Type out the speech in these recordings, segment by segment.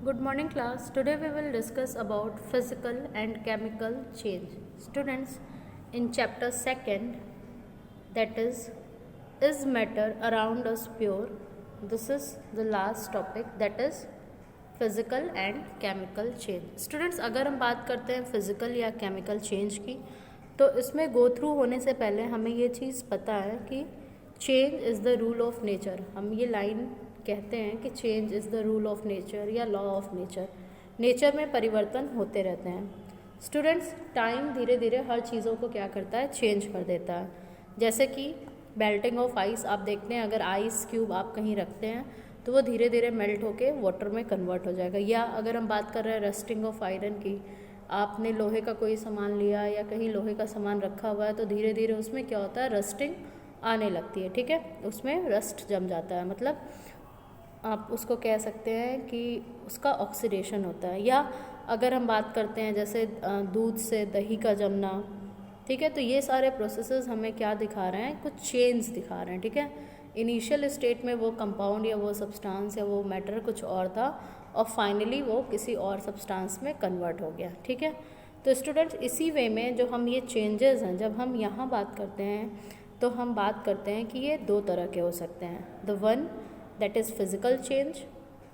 Good morning class. Today we will discuss about physical and chemical change. Students, in chapter 2nd, that is matter around us pure? This is the last topic, that is physical and chemical change. Students, अगर हम बात करते हैं physical या chemical change की, तो इसमें go through होने से पहले हमें ये चीज़ पता है कि change is the rule of nature. हम ये लाइन कहते हैं कि change is the rule of nature या लॉ ऑफ नेचर. नेचर में परिवर्तन होते रहते हैं. स्टूडेंट्स, टाइम धीरे धीरे हर चीज़ों को क्या करता है, चेंज कर देता है. जैसे कि मेल्टिंग ऑफ आइस आप देखते हैं, अगर आइस क्यूब आप कहीं रखते हैं तो वो धीरे धीरे मेल्ट होके वाटर में कन्वर्ट हो जाएगा. या अगर हम बात कर रहे हैं रस्टिंग ऑफ आयरन की, आपने लोहे का कोई सामान लिया या कहीं लोहे का सामान रखा हुआ है तो धीरे धीरे उसमें क्या होता है, रस्टिंग आने लगती है. ठीक है, उसमें रस्ट जम जाता है, मतलब आप उसको कह सकते हैं कि उसका ऑक्सीडेशन होता है. या अगर हम बात करते हैं जैसे दूध से दही का जमना, ठीक है, तो ये सारे प्रोसेसेस हमें क्या दिखा रहे हैं, कुछ चेंज दिखा रहे हैं. ठीक है, इनिशियल स्टेट में वो कंपाउंड या वो सब्सटेंस या वो मैटर कुछ और था और फाइनली वो किसी और सब्सटेंस में कन्वर्ट हो गया. ठीक है, तो स्टूडेंट्स, इसी वे में जो हम ये चेंजेस हैं, जब हम यहाँ बात करते हैं तो हम बात करते हैं कि ये दो तरह के हो सकते हैं. The one that is physical change,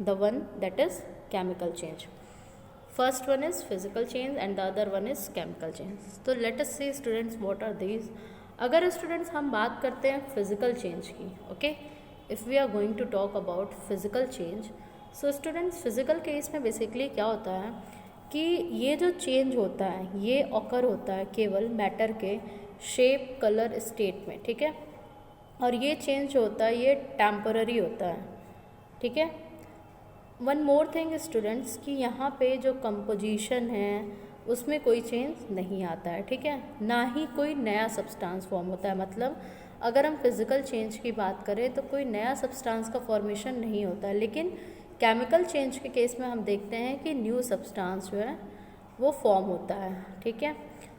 the one that is chemical change. First one is physical change and the other one is chemical change. तो let us see students what are these. अगर students हम बात करते हैं physical change की, okay, if we are going to talk about physical change, so students physical case में basically क्या होता है कि ये जो चेंज होता है ये ऑकर होता है केवल मैटर के शेप कलर स्टेट में. ठीक है, और ये चेंज होता है ये टेम्पररी होता है. ठीक है, वन मोर थिंग स्टूडेंट्स कि यहाँ पे जो कंपोजिशन है उसमें कोई चेंज नहीं आता है. ठीक है, ना ही कोई नया सब्सटेंस फॉर्म होता है. मतलब अगर हम फिज़िकल चेंज की बात करें तो कोई नया सब्सटेंस का फॉर्मेशन नहीं होता है. लेकिन केमिकल चेंज के केस में हम देखते हैं कि न्यू सब्सटेंस जो है वो फॉर्म होता है. ठीक है,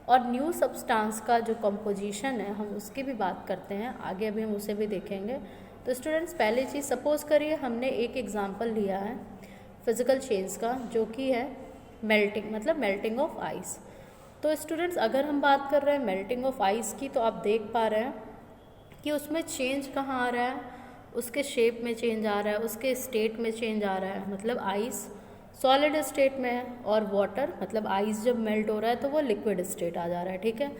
और न्यू सब्सटेंस का जो कंपोजिशन है हम उसकी भी बात करते हैं आगे, अभी हम उसे भी देखेंगे. तो स्टूडेंट्स, पहली चीज़ सपोज़ करिए हमने एक एग्जांपल लिया है फिज़िकल चेंज का जो कि है मेल्टिंग, मतलब मेल्टिंग ऑफ आइस. तो स्टूडेंट्स, अगर हम बात कर रहे हैं मेल्टिंग ऑफ आइस की तो आप देख पा रहे हैं कि उसमें चेंज कहाँ आ रहा है, उसके शेप में चेंज आ रहा है, उसके स्टेट में चेंज आ रहा है. मतलब आइस सॉलिड स्टेट में है और वाटर, मतलब आइस जब मेल्ट हो रहा है तो वो लिक्विड स्टेट आ जा रहा है. ठीक है,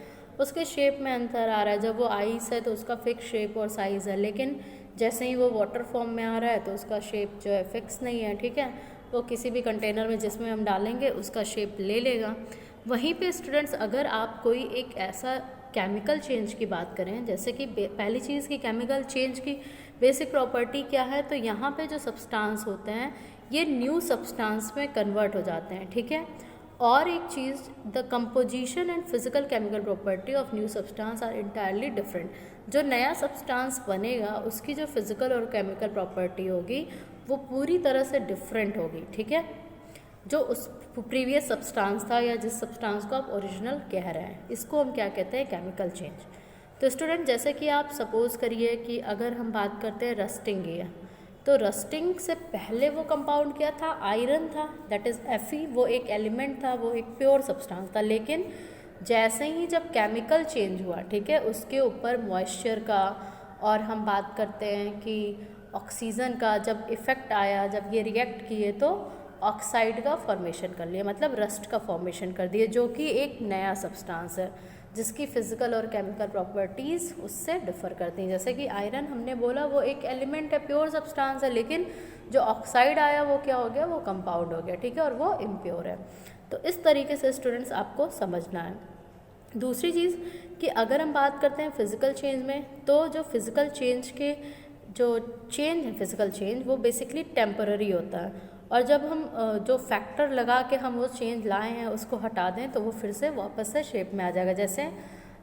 उसके शेप में अंतर आ रहा है. जब वो आइस है तो उसका फिक्स शेप और साइज़ है, लेकिन जैसे ही वो वाटर फॉर्म में आ रहा है तो उसका शेप जो है फिक्स नहीं है. ठीक है, वो किसी भी कंटेनर में जिसमें हम डालेंगे उसका शेप ले लेगा. वहीं पे स्टूडेंट्स, अगर आप कोई एक ऐसा केमिकल चेंज की बात करें, जैसे कि पहली चीज़ की केमिकल चेंज की बेसिक प्रॉपर्टी क्या है, तो यहाँ पे जो सब्सटेंस होते हैं ये न्यू सब्सटेंस में कन्वर्ट हो जाते हैं. ठीक है, और एक चीज़, the composition and physical chemical property of new substance are entirely different. जो नया सब्सटेंस बनेगा उसकी जो फिजिकल और केमिकल प्रॉपर्टी होगी वो पूरी तरह से डिफरेंट होगी. ठीक है, जो उस प्रीवियस सब्सटेंस था या जिस सब्सटेंस को आप ओरिजिनल कह रहे हैं, इसको हम क्या कहते हैं, केमिकल चेंज. तो स्टूडेंट, जैसे कि आप सपोज़ करिए कि अगर हम बात करते हैं रस्टिंग की, तो रस्टिंग से पहले वो कंपाउंड क्या था, आयरन था, दैट इज़ Fe. वो एक एलिमेंट था, वो एक प्योर सब्सटेंस था. लेकिन जैसे ही जब केमिकल चेंज हुआ, ठीक है, उसके ऊपर मॉइस्चर का और हम बात करते हैं कि ऑक्सीजन का जब इफ़ेक्ट आया, जब ये रिएक्ट किए तो ऑक्साइड का फॉर्मेशन कर लिया, मतलब रस्ट का फॉर्मेशन कर दिया, जो कि एक नया सब्सटेंस है जिसकी फिजिकल और केमिकल प्रॉपर्टीज़ उससे डिफ़र करती हैं. जैसे कि आयरन हमने बोला वो एक एलिमेंट है, प्योर सब्सटेंस है, लेकिन जो ऑक्साइड आया वो क्या हो गया, वो कंपाउंड हो गया. ठीक है, और वो इम्प्योर है. तो इस तरीके से स्टूडेंट्स आपको समझना है. दूसरी चीज़ कि अगर हम बात करते हैं फिज़िकल चेंज में, तो जो फिज़िकल चेंज के जो चेंज है, फिज़िकल चेंज, वो बेसिकली टेम्पररी होता है. और जब हम जो फैक्टर लगा के हम वो चेंज लाए हैं उसको हटा दें तो वो फिर से वापस से शेप में आ जाएगा. जैसे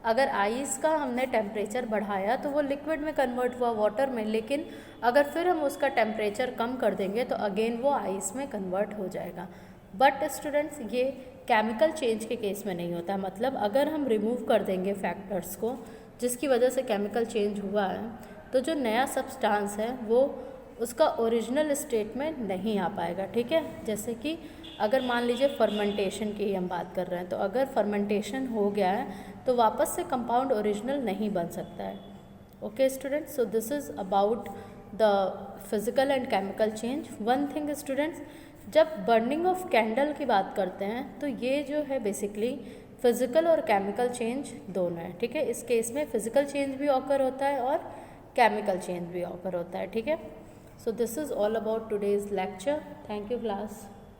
अगर आइस का हमने टेम्परेचर बढ़ाया तो वो लिक्विड में कन्वर्ट हुआ, वाटर में, लेकिन अगर फिर हम उसका टेम्परेचर कम कर देंगे तो अगेन वो आइस में कन्वर्ट हो जाएगा. बट स्टूडेंट्स, ये केमिकल चेंज के केस में नहीं होता. मतलब अगर हम रिमूव कर देंगे फैक्टर्स को जिसकी वजह से केमिकल चेंज हुआ है, तो जो नया सब्सटेंस है वो उसका ओरिजिनल स्टेट में नहीं आ पाएगा, ठीक है। जैसे कि अगर मान लीजिए फर्मेंटेशन की हम बात कर रहे हैं, तो अगर फर्मेंटेशन हो गया है तो वापस से कंपाउंड ओरिजिनल नहीं बन सकता है। Okay students, so this is about the physical and chemical change. One thing students, जब बर्निंग ऑफ कैंडल की बात करते हैं तो ये जो है बेसिकली फिजिकल और केमिकल चेंज दोनों है, ठीक है। इस केस में फिजिकल चेंज भी ऑकर होता है और केमिकल चेंज भी ऑकर होता है, ठीक है। So this is all about today's lecture. Thank you class.